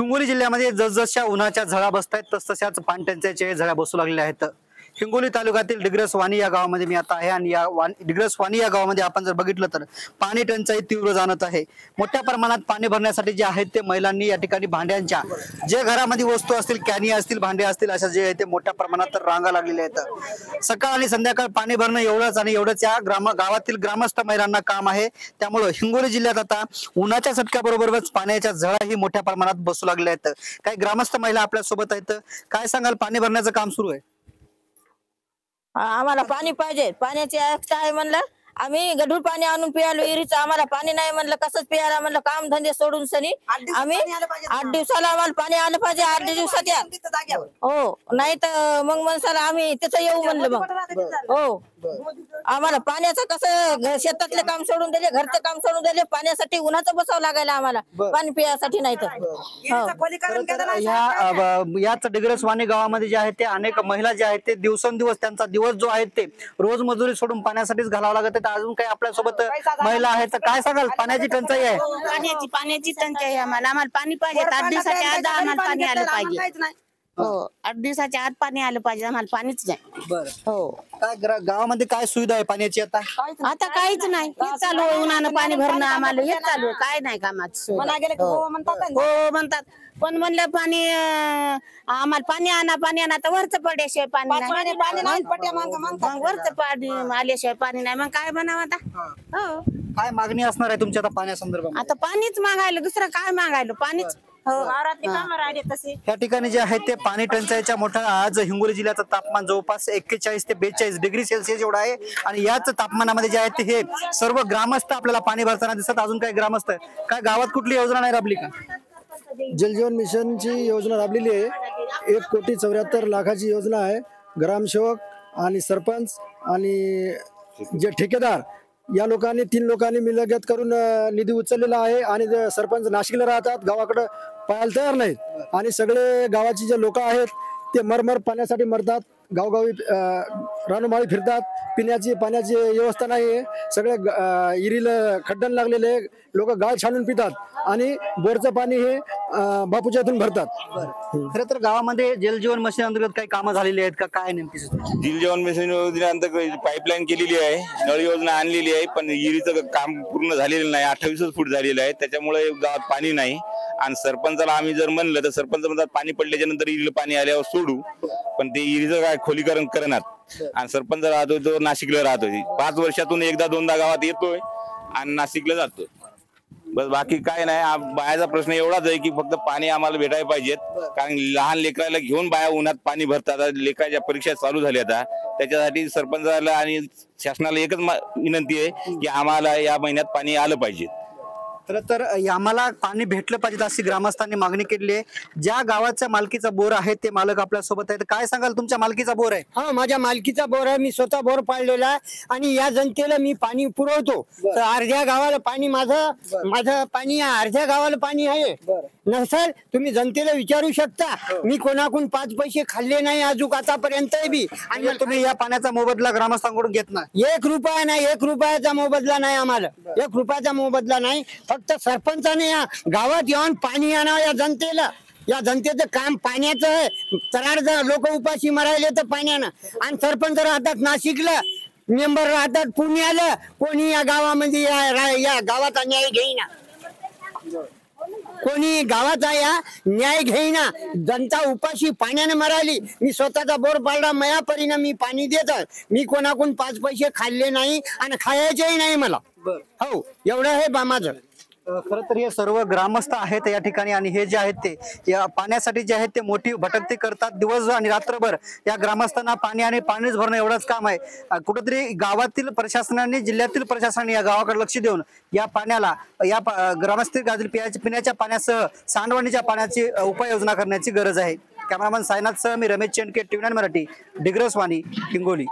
हिंगोली जिल्ह्यामध्ये जसजशा उन्हाच्या झळा बसतायत तसतशाच पाणटंचाईच्या झळा बसू लागलेल्या आहेत। हिंगोली तालुक्यातील डिग्रस वाणी या गावामध्ये मी आता आहे आणि या डिग्रस वाणी या गावामध्ये आपण जर बघितलं तर पाणी टंचाई तीव्र जाणवत आहे। मोठ्या प्रमाणात पाणी भरण्यासाठी जे आहेत ते महिलांनी या ठिकाणी भांड्यांच्या जे घरामध्ये वस्तू असतील, कॅनी असतील, भांडे असतील, अशा जे आहे ते मोठ्या प्रमाणात रांगा लागलेल्या आहेत। सकाळ आणि संध्याकाळ पाणी भरणं एवढंच आणि एवढंच या गावातील ग्रामस्थ महिलांना काम आहे। त्यामुळे हिंगोली जिल्ह्यात आता उन्हाच्या चटक्याबरोबरच पाण्याच्या झळाही मोठ्या प्रमाणात बसू लागल्या आहेत। काही ग्रामस्थ महिला आपल्या सोबत आहेत, काय सांगाल? पाणी भरण्याचं काम सुरू आहे, आम्हाला पाणी पाहिजे। पाण्याची काय म्हणलं आम्ही गढूळ पाणी आणून पियालो विहिरीचं, आम्हाला पाणी नाही म्हणलं कसंच पियाला म्हणलं काम धंदे सोडून सनी आम्ही 8 दिवसाला आम्हाला पाणी आलं पाहिजे। 8 दिवसात या हो, नाही तर मग म्हणसाला आम्ही तिथं येऊ म्हणलं मग हो। आम्हाला पाण्याचं कसं शेतातले काम सोडून दिले, घरचं काम सोडून दिले, पाण्यासाठी उन्हाचं बसावं लागायला आम्हाला पाणी पिण्यासाठी, नाही तर याच डिग्रस वाणी गावामध्ये जे आहेत ते अनेक महिला जे आहेत ते दिवसेंदिवस त्यांचा दिवस जो आहे ते रोज मजुरी सोडून पाण्यासाठीच घालावं लागत। अजून काही आपल्या सोबत महिला आहेत, तर काय सांगाल? पाण्याची टंचाई आहे, पाण्याची टंचाई आहे आम्हाला पाणी पाहिजे। 8 दिवसाच्या आत आम्हाला पाणी आलं पाहिजे हो, 8 दिवसाच्या आत पाणी आलं पाहिजे, आम्हाला पाणीच नाही। बरं हो, काय गावामध्ये काय सुविधा आहे पाण्याची? आता काहीच नाही, हेच चालू आहे उन्हानं पाणी भरणं, आम्हाला हेच चालू आहे, काय नाही कामाची हो म्हणतात। पण म्हणलं पाणी आम्हाला पाणी आणा तर वरचं पडल्याशिवाय पाणी नाही, वरचं पाणी आल्याशिवाय पाणी नाही, मग काय बनावं आता? हो, काय मागणी असणार आहे तुमच्या आता पाण्यासंदर्भात? आता पाणीच मागायला, दुसरं काय मागायला? पाणीच हो। या ठिकाणी जे आहे ते पाणी टंचाईच्या मोठा आज हिंगोली जिल्ह्याचं तापमान जवळपास 41 ते 42 डिग्री सेल्सिअस एवढा आहे आणि याच तापमानामध्ये जे आहे हे सर्व ग्रामस्थ आपल्याला पाणी भरताना दिसत। अजून काही ग्रामस्थ काय गावात कुठली योजना नाही राबली का? जलजीवन मिशनची योजना राबलेली आहे। 1,74,00,000ची योजना आहे। ग्रामसेवक आणि सरपंच आणि जे ठेकेदार या लोकांनी 3 लोकांनी मिलगत करून निधी उचललेला आहे आणि सरपंच नाशिकला राहतात, गावाकडे पाहायला तयार नाहीत आणि सगळे गावाची जे लोक आहेत ते मरमर पाण्यासाठी मरतात, गावगावी रानोमाळी फिरतात, पिण्याची पाण्याची व्यवस्था नाही आहे, सगळे इरीला खड्डण लागलेले लोक गाळ छानून पितात आणि बोरचं पाणी हे बापूच्या इथून भरतात। खरं तर गावामध्ये जलजीवन मिशन अंतर्गत काही कामं झालेली आहेत का? काय नेमकी? जलजीवन मिशन योजनेअंतर्गत पाईपलाईन केलेली आहे, नळ योजना आणलेली आहे, पण विहिरीचं काम पूर्ण झालेलं नाही, 28 फूट झालेलं आहे, त्याच्यामुळे गावात पाणी नाही। आणि सरपंचाला आम्ही जर म्हणलं तर सरपंच म्हणतात पाणी पडल्याच्या नंतर विहिरीला पाणी आल्यावर सोडू, पण ते विहिरीचं काय खोलीकरण करणार। आणि सरपंच राहतोय तो नाशिकला राहतोय, 5 वर्षातून एकदा दोनदा गावात येतोय आणि नाशिकला जातोय, बस बाकी काय नाही। बायाचा प्रश्न एवढाच आहे की फक्त पाणी आम्हाला भेटायला पाहिजेत, कारण लहान लेकराला घेऊन बाया उन्हात पाणी भरतात। लेकराच्या परीक्षा चालू झाल्या आता, त्याच्यासाठी सरपंचाला आणि शासनाला एकच विनंती आहे की आम्हाला या महिन्यात पाणी आलं पाहिजे। खरं तर आम्हाला पाणी भेटलं पाहिजे अशी ग्रामस्थांनी मागणी केली आहे। ज्या गावाच्या मालकीचा बोर आहे ते मालक आपल्या सोबत आहेत, काय सांगाल? तुमच्या मालकीचा बोर आहे? हा, माझ्या मालकीचा बोर आहे, मी स्वतः बोर पाळलेला आहे आणि या जनतेला मी पाणी पुरवतो। तर अर्ध्या गावाला पाणी माझं पाणी अर्ध्या गावाला पाणी आहे नसेल तुम्ही जनतेला विचारू शकता। मी कोणाकडून 5 पैसे खाल्ले नाही अजून आतापर्यंत बी, आणि तुम्ही या पाण्याचा मोबदला ग्रामस्थांकडून घेत नाही? 1 रुपया नाही, 1 रुपयाचा मोबदला नाही आम्हाला, 1 रुपयाचा मोबदला नाही। फक्त सरपंचाने या गावात येऊन पाणी आणावं या जनतेला। या जनतेचं काम पाण्याचं आहे, तरार लोक उपाशी मरायले तर पाण्यानं, आणि सरपंच राहतात नाशिकला, मेंबर राहतात पुण्याला, कोणी या गावामध्ये या गावाचा न्याय घेईना, कोणी गावाचा या न्याय घेईना। जनता उपाशी पाण्याने मराली, मी स्वतःचा बोर पाडला, मया परीने मी पाणी देत आहे, मी कोणाकडून 5 पैसे खाल्ले नाही आणि खायचेही नाही मला। हो, एवढं आहे बा माझं। खरं तर हे सर्व ग्रामस्थ आहेत या ठिकाणी आणि हे जे आहेत ते या पाण्यासाठी जे आहेत ते मोठी भटकती करतात दिवस आणि रात्रभर। या ग्रामस्थांना पाणी आणि पाणीच भरणं एवढंच काम आहे। कुठेतरी गावातील प्रशासनाने, जिल्ह्यातील प्रशासनाने या गावाकडे लक्ष देऊन या पाण्याला, या ग्रामस्थ पिण्याच्या पाण्यासह सांडवणीच्या पाण्याची उपाययोजना करण्याची गरज आहे। कॅमेरामन सायनाथ सह मी रमेश चेंडके, TV9 मराठी, डिग्रस वाणी, हिंगोली।